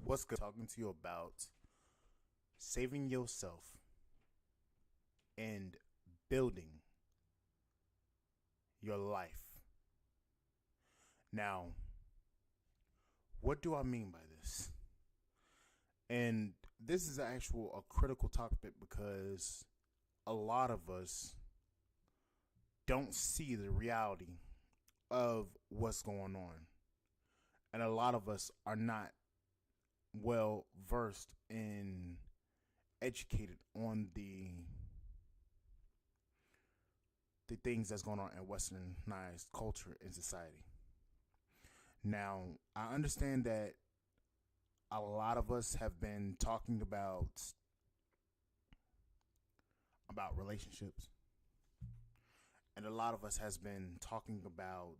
What's good? Talking to you about saving yourself and building your life. Now, what do I mean by this? And this is a critical topic because a lot of us don't see the reality of what's going on. And a lot of us are not well versed and educated on the things that's going on in westernized culture and society. Now, I understand that a lot of us have been talking about relationships, and a lot of us has been talking about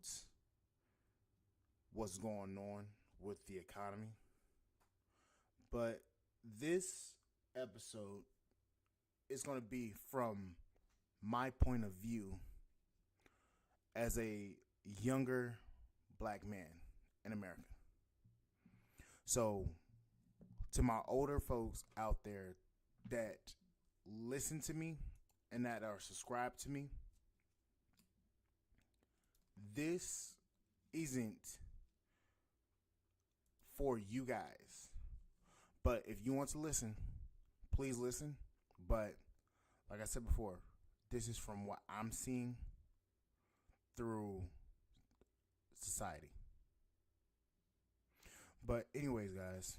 what's going on with the economy. But this episode is going to be from my point of view as a younger black man in America. So, to my older folks out there that listen to me and that are subscribed to me, this isn't for you guys. But if you want to listen, please listen. But like I said before, this is from what I'm seeing through society. But anyways, guys,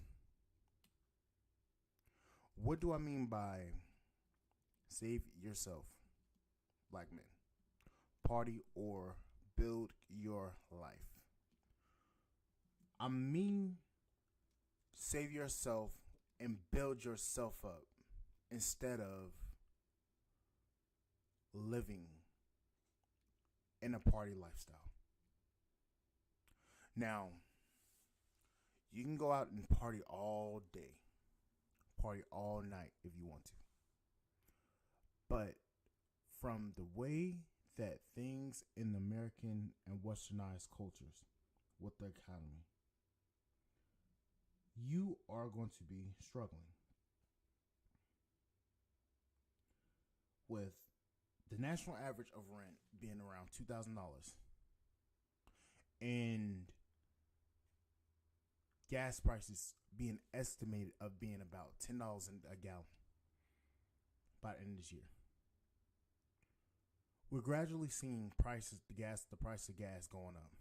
what do I mean by save yourself, black men? Party or build your life. I mean, save yourself and build yourself up instead of living in a party lifestyle. Now, you can go out and party all day, party all night if you want to. But from the way that things in American and westernized cultures with the economy, you are going to be struggling with the national average of rent being around $2,000 and gas prices being estimated of being about $10 a gallon by the end of this year. We're gradually seeing the price of gas going up.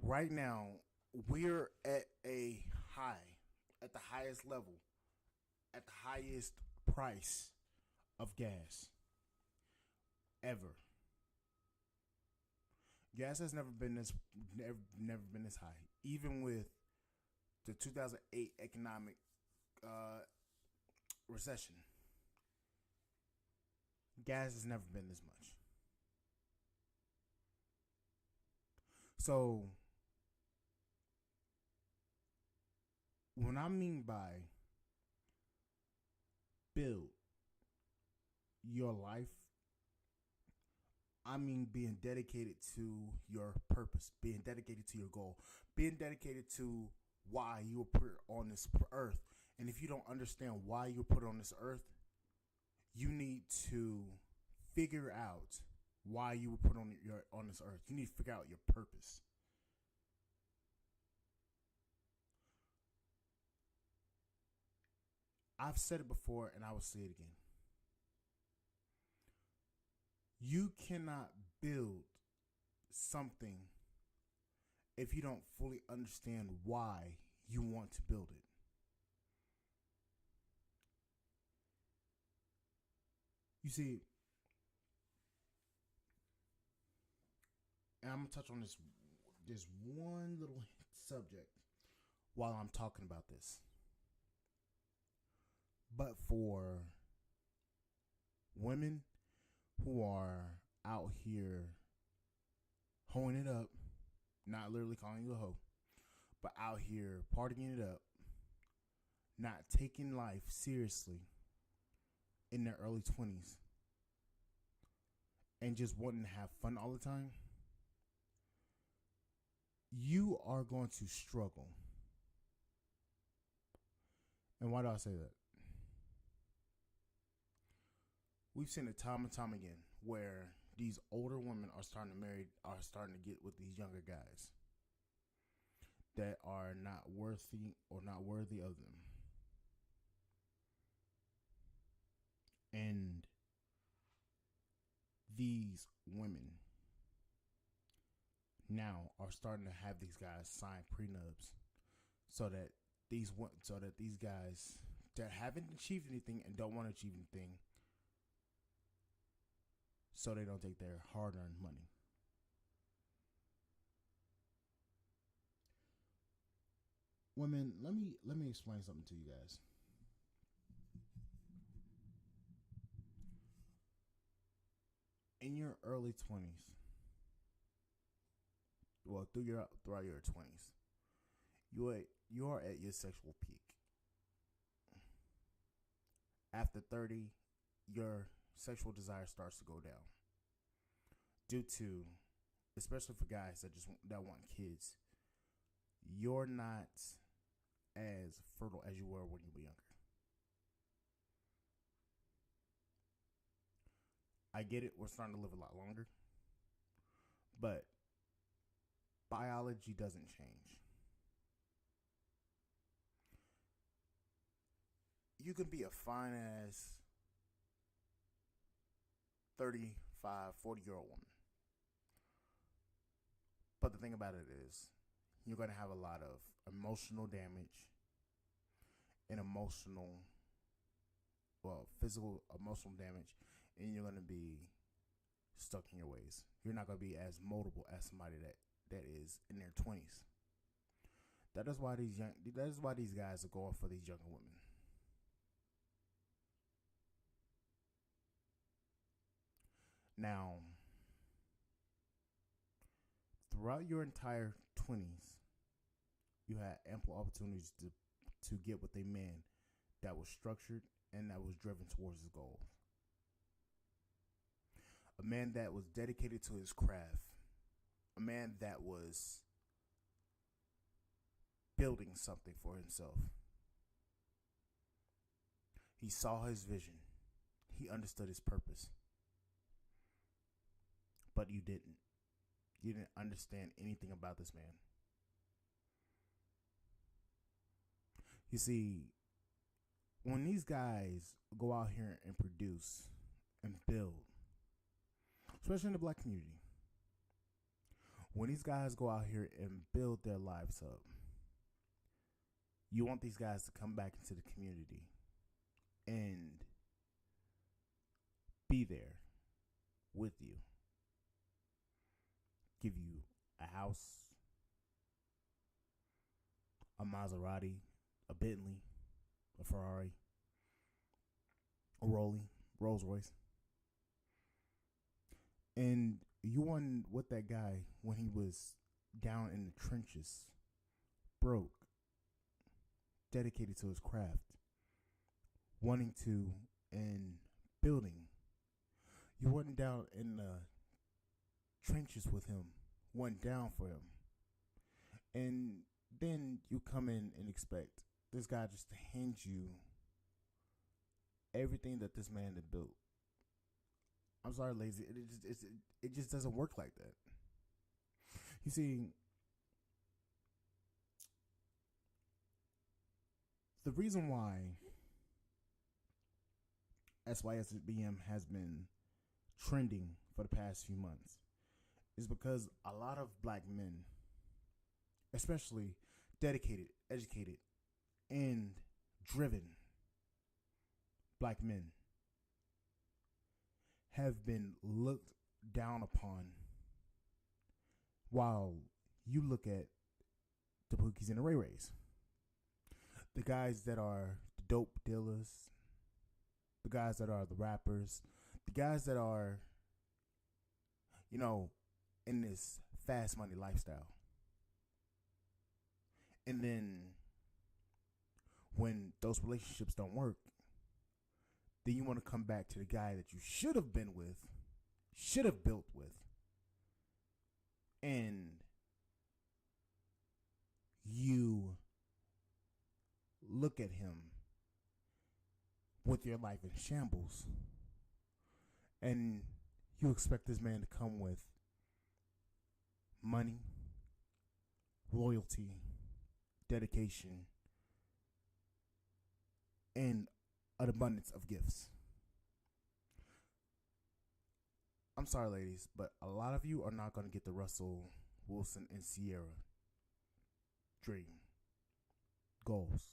Right now, we're at the highest level, at the highest price of gas ever. Gas has never been this high. Even with the 2008 economic recession, gas has never been this much. So, when I mean by build your life, I mean being dedicated to your purpose, being dedicated to your goal, being dedicated to why you were put on this earth. And if you don't understand why you were put on this earth, you need to figure out why you were put on this earth. You need to figure out your purpose. I've said it before and I will say it again. You cannot build something if you don't fully understand why you want to build it. You see, and I'm going to touch on this one little subject while I'm talking about this. But for women who are out here hoeing it up, not literally calling you a hoe, but out here partying it up, not taking life seriously in their early 20s, and just wanting to have fun all the time, you you are going to struggle. And why do I say that? We've seen it time and time again where these older women are starting to get with these younger guys that are not worthy or not worthy of them. And these women now are starting to have these guys sign prenups so that these guys that haven't achieved anything and don't want to achieve anything, so they don't take their hard-earned money. Women, let me explain something to you guys. In your early 20s, well, throughout your 20s, you are at your sexual peak. After 30, your sexual desire starts to go down due to, especially for guys that want kids, you're not as fertile as you were when you were younger. I get it, we're starting to live a lot longer, but biology doesn't change. You can be a fine ass 35, 40-year-old woman. But the thing about it is, you're going to have a lot of emotional damage and physical, emotional damage, and you're going to be stuck in your ways. You're not going to be as moldable as somebody that is in their 20s. That is why these guys are going for these younger women. Now, throughout your entire 20s, you had ample opportunities to get with a man that was structured and that was driven towards his goals. A man that was dedicated to his craft. A man that was building something for himself. He saw his vision. He understood his purpose. But you didn't. You didn't understand anything about this man. You see, when these guys go out here and produce and build, especially in the black community, when these guys go out here and build their lives up, you want these guys to come back into the community and be there with you. Give you a house, a Maserati, a Bentley, a Ferrari, a Rolls Royce. And you won with that guy when he was down in the trenches, broke, dedicated to his craft, wanting to and building. You wasn't down in the trenches with him, went down for him. And then you come in and expect this guy just to hand you everything that this man had built. I'm sorry, lazy. It just doesn't work like that. You see, the reason why SYSBM has been trending for the past few months is because a lot of black men, especially dedicated, educated, and driven black men, have been looked down upon, while you look at the Pookies and the Ray Rays, the guys that are the dope dealers, the guys that are the rappers, the guys that are, in this fast money lifestyle. And then when those relationships don't work, then you want to come back to the guy that you should have been with, should have built with, and look at him with your life in shambles, and you expect this man to come with money, loyalty, dedication, and an abundance of gifts. I'm sorry, ladies, but a lot of you are not going to get the Russell Wilson and Sierra dream goals.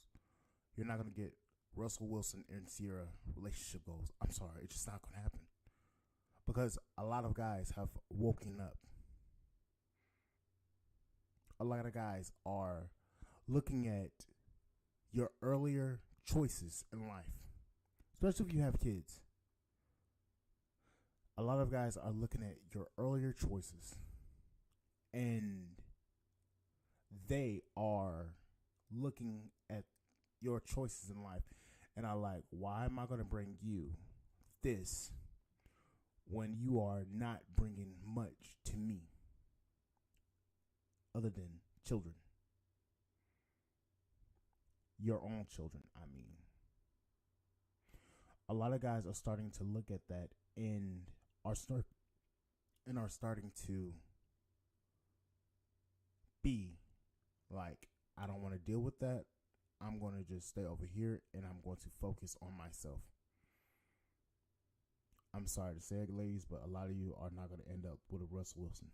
You're not going to get Russell Wilson and Sierra relationship goals. I'm sorry, it's just not going to happen. Because a lot of guys have woken up. A lot of guys are looking at your earlier choices in life, especially if you have kids. A lot of guys are looking at your earlier choices, and they are looking at your choices in life and are like, why am I going to bring you this when you are not bringing much to me other than children? Your own children, I mean. A lot of guys are starting to look at that and are starting to be like, I don't want to deal with that. I'm going to just stay over here and I'm going to focus on myself. I'm sorry to say it, ladies, but a lot of you are not going to end up with a Russell Wilson.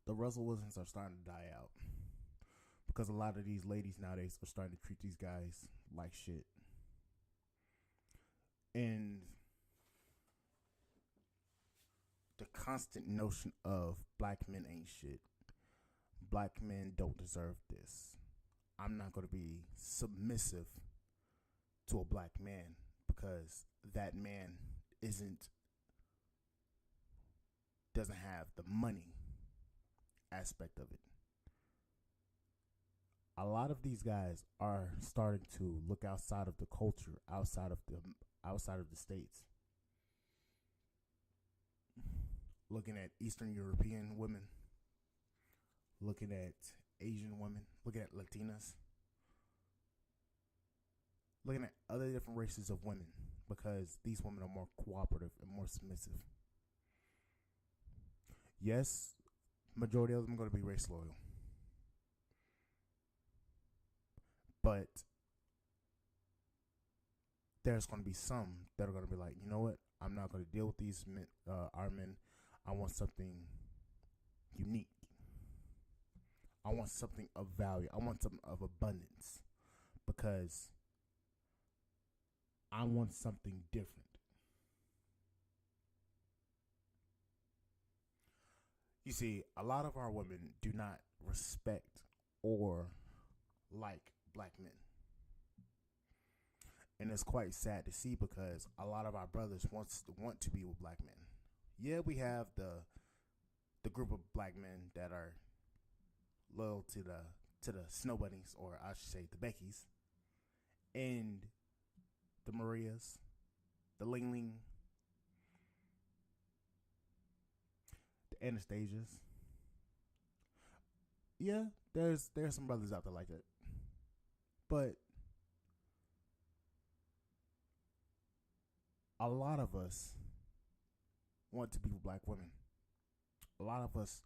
The Russell Wilsons are starting to die out because a lot of these ladies nowadays are starting to treat these guys like shit. And the constant notion of black men ain't shit. Black men don't deserve this. I'm not going to be submissive to a black man because that man doesn't have the money aspect of it. A lot of these guys are starting to look outside of the culture, outside of the states. Looking at Eastern European women, looking at Asian women, looking at Latinas, looking at other different races of women because these women are more cooperative and more submissive. Yes, majority of them are going to be race loyal. But there's going to be some that are going to be like, you know what? I'm not going to deal with these men, our men. I want something unique. I want something of value. I want something of abundance because I want something different. You see, a lot of our women do not respect or like black men. And it's quite sad to see because a lot of our brothers want to be with black men. Yeah, we have the group of black men that are loyal to the Snow Bunnies, or I should say the Beckys, and the Marias, the Ling Ling, the Anastasias. Yeah, there's some brothers out there like that. But a lot of us want to be with black women. A lot of us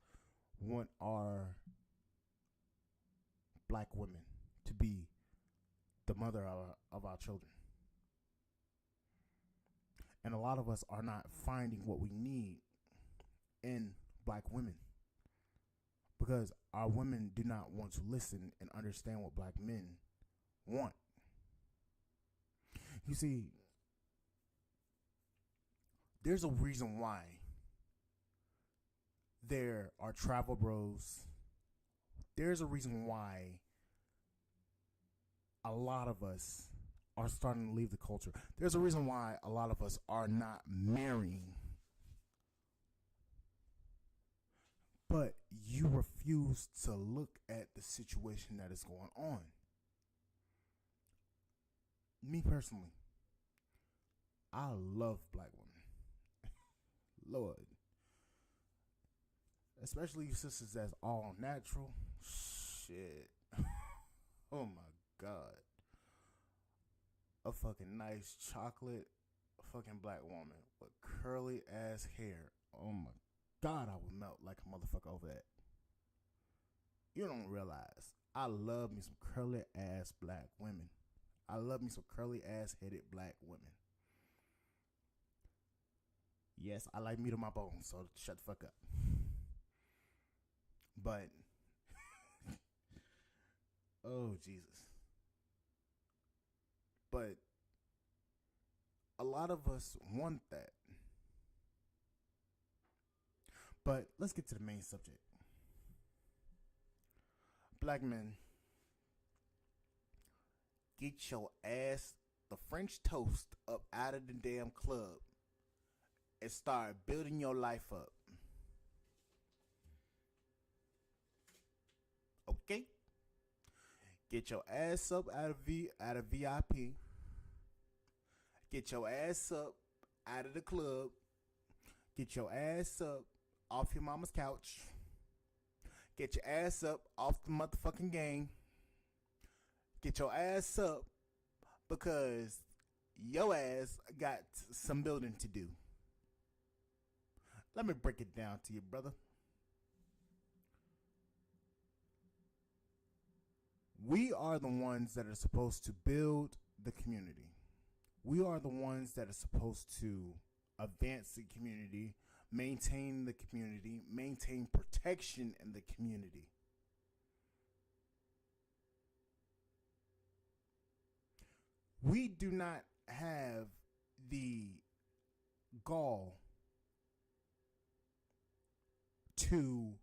want our black women to be the mother of our children. And a lot of us are not finding what we need in black women because our women do not want to listen and understand what black men want. You see, there's a reason why there are travel bros. There's a reason why a lot of us are starting to leave the culture. There's a reason why a lot of us are not marrying. But you refuse to look at the situation that is going on. Me personally, I love black women. Lord. Especially you sisters that's all natural. Shit. Oh my God. A fucking nice chocolate fucking black woman with curly ass hair. Oh my God, I would melt like a motherfucker over that. You don't realize I love me some curly ass black women. I love me some curly ass headed black women. Yes, I like meat on my bones, so shut the fuck up. But oh Jesus. But a lot of us want that. But let's get to the main subject. Black men, get your ass the French toast up out of the damn club and start building your life up. Okay? Get your ass up out of VIP. Get your ass up out of the club. Get your ass up off your mama's couch. Get your ass up off the motherfucking game. Get your ass up because your ass got some building to do. Let me break it down to you, brother. We are the ones that are supposed to build the community. We are the ones that are supposed to advance the community, maintain the community, maintain protection in the community. We do not have the gall to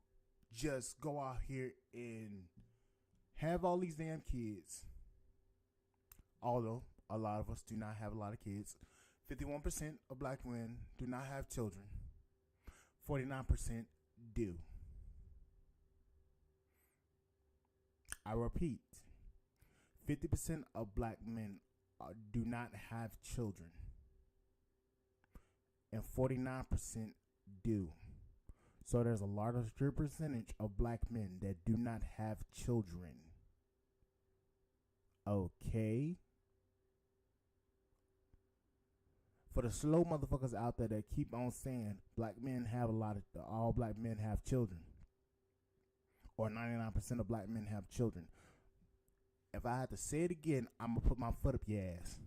just go out here and have all these damn kids. Although a lot of us do not have a lot of kids. 51% of black men do not have children. 49% do. I repeat, 50% of black men do not have children. And 49% do. So there's a larger percentage of black men that do not have children. Okay? For the slow motherfuckers out there that keep on saying all black men have children, or 99% of black men have children. If I had to say it again, I'm going to put my foot up your ass.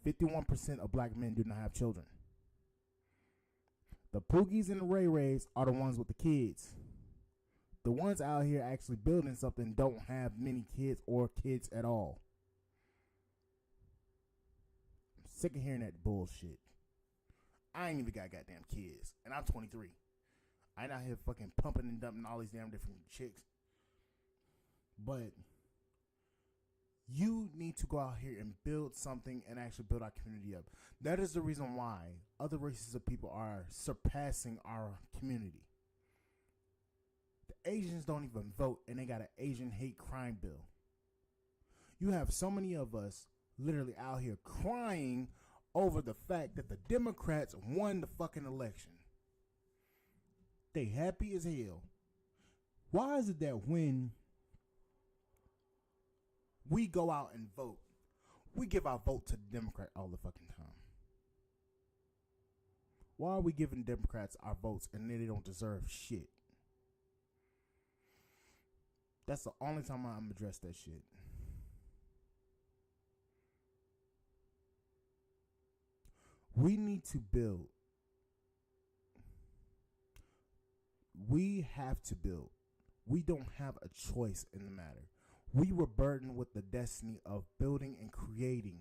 51% of black men do not have children. The Poogies and the Ray Rays are the ones with the kids. The ones out here actually building something don't have many kids or kids at all. I'm sick of hearing that bullshit. I ain't even got goddamn kids. And I'm 23. I ain't out here fucking pumping and dumping all these damn different chicks. But you need to go out here and build something and actually build our community up. That is the reason why other races of people are surpassing our community. The Asians don't even vote, and they got an Asian hate crime bill. You have so many of us literally out here crying over the fact that the Democrats won the fucking election. They happy as hell. Why is it that when we go out and vote, we give our vote to the Democrat all the fucking time? Why are we giving Democrats our votes and they don't deserve shit? That's the only time I'm address that shit. We need to build. We have to build. We don't have a choice in the matter. We were burdened with the destiny of building and creating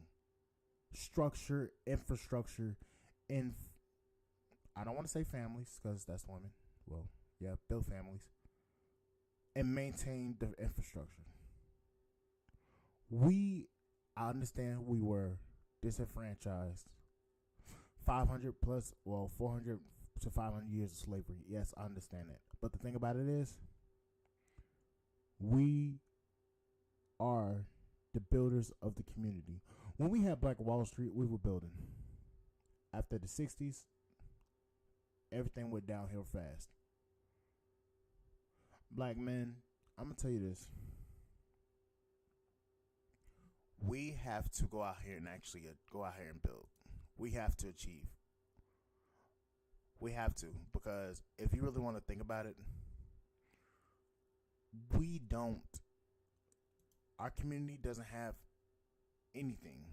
structure, infrastructure, and I don't want to say families because that's women. Well, yeah, build families and maintain the infrastructure. I understand we were disenfranchised. 400 to 500 years of slavery. Yes, I understand that. But the thing about it is, we are the builders of the community. When we had Black Wall Street, we were building. After the 60s, everything went downhill fast. Black men, I'm going to tell you this. We have to go out here and actually go out here and build. We have to achieve. We have to, because if you really want to think about it, we don't. Our community doesn't have anything.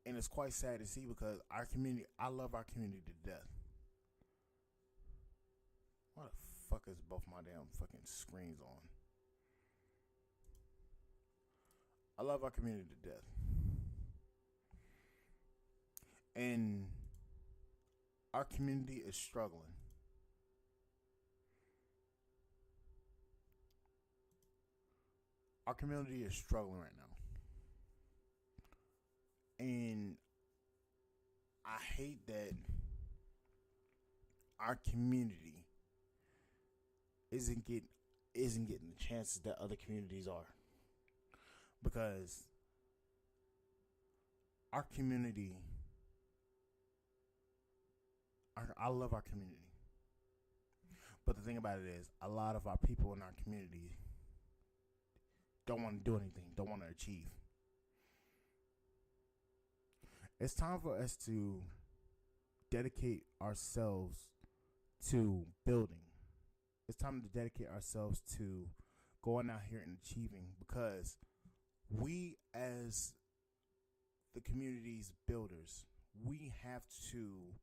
And it's quite sad to see, because our community, I love our community to death. Why the fuck is both my damn fucking screens on? I love our community to death. And our community is struggling. Our community is struggling right now. And I hate that our community isn't getting the chances that other communities are. Because our community, I love our community. But the thing about it is, a lot of our people in our community don't want to do anything, don't want to achieve. It's time for us to dedicate ourselves to building. It's time to dedicate ourselves to going out here and achieving, because we, as the community's builders, we have to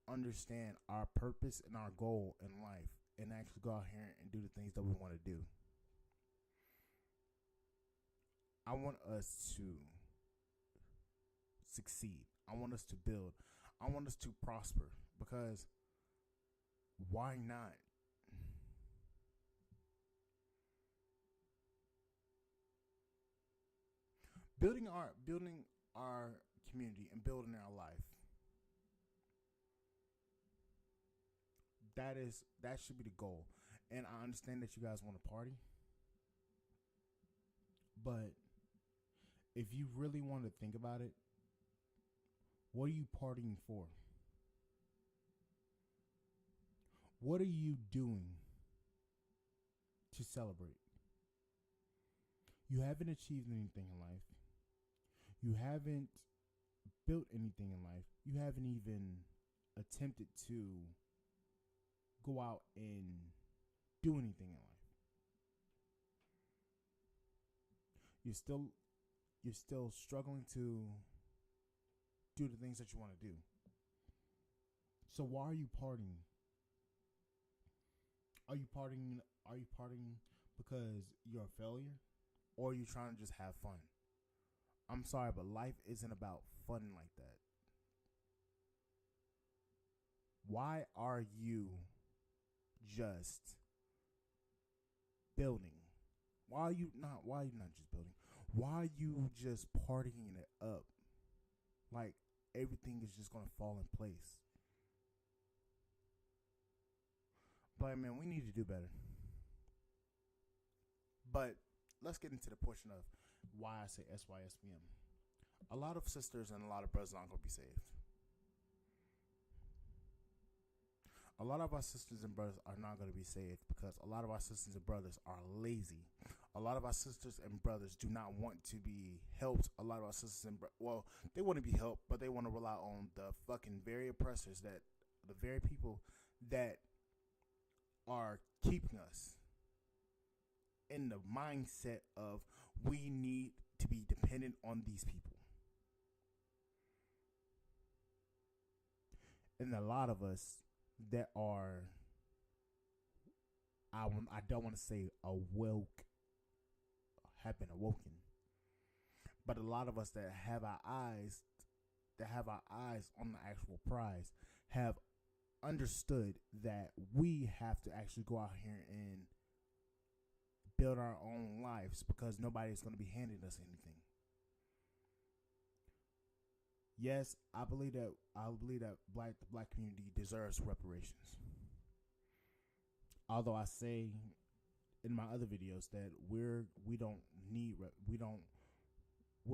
understand our purpose and our goal in life and actually go out here and do the things that we want to do. I want us to succeed. I want us to build. I want us to prosper, because why not? Building our community and building our life. That should be the goal. And I understand that you guys want to party, but if you really want to think about it, what are you partying for? What are you doing to celebrate? You haven't achieved anything in life. You haven't built anything in life. You haven't even attempted to go out and do anything in life. You're still struggling to do the things that you want to do. So why are you partying? Are you partying because you're a failure? Or are you trying to just have fun? I'm sorry, but life isn't about fun like that. Why are you just building? Why are you not just building? Why are you just partying it up? Like everything is just gonna fall in place. But man, we need to do better. But let's get into the portion of why I say SYSBM. A lot of sisters and a lot of brothers aren't going to be saved. A lot of our sisters and brothers are not going to be saved because a lot of our sisters and brothers are lazy. A lot of our sisters and brothers do not want to be helped. A lot of our sisters and they want to be helped, but they want to rely on the fucking very oppressors, that the very people that are keeping us in the mindset of we need to be dependent on these people. And a lot of us that are, I don't want to say awoke, have been awoken, but a lot of us that have our eyes on the actual prize have understood that we have to actually go out here and build our own lives, because nobody's going to be handing us anything. Yes, I believe that the black community deserves reparations. Although I say in my other videos that we're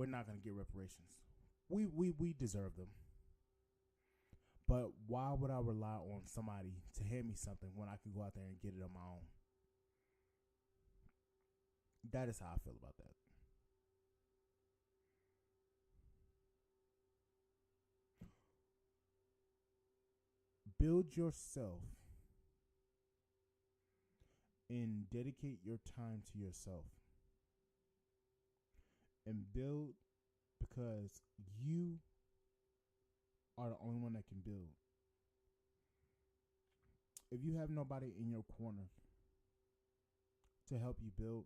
not going to get reparations. We deserve them. But why would I rely on somebody to hand me something when I can go out there and get it on my own? That is how I feel about that. build yourself and dedicate your time to yourself. And build because you are the only one that can build. If you have nobody in your corner to help you build,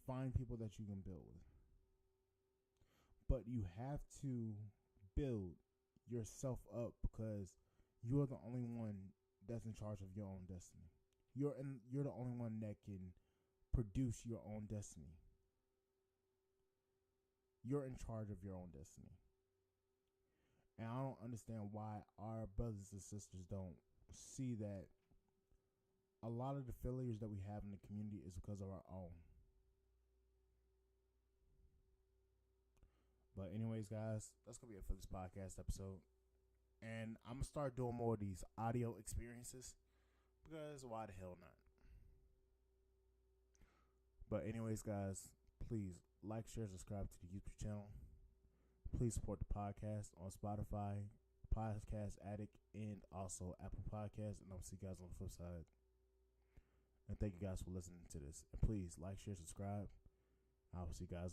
find people that you can build with. But you have to build yourself up because you're the only one that's in charge of your own destiny. You're the only one that can produce your own destiny. You're in charge of your own destiny. And I don't understand why our brothers and sisters don't see that a lot of the failures that we have in the community is because of our own. But anyways, guys, that's going to be it for this podcast episode. And I'm going to start doing more of these audio experiences because why the hell not? But anyways, guys, please like, share, subscribe to the YouTube channel. Please support the podcast on Spotify, Podcast Addict, and also Apple Podcasts. And I'll see you guys on the flip side. And thank you guys for listening to this. And please like, share, subscribe. I will see you guys on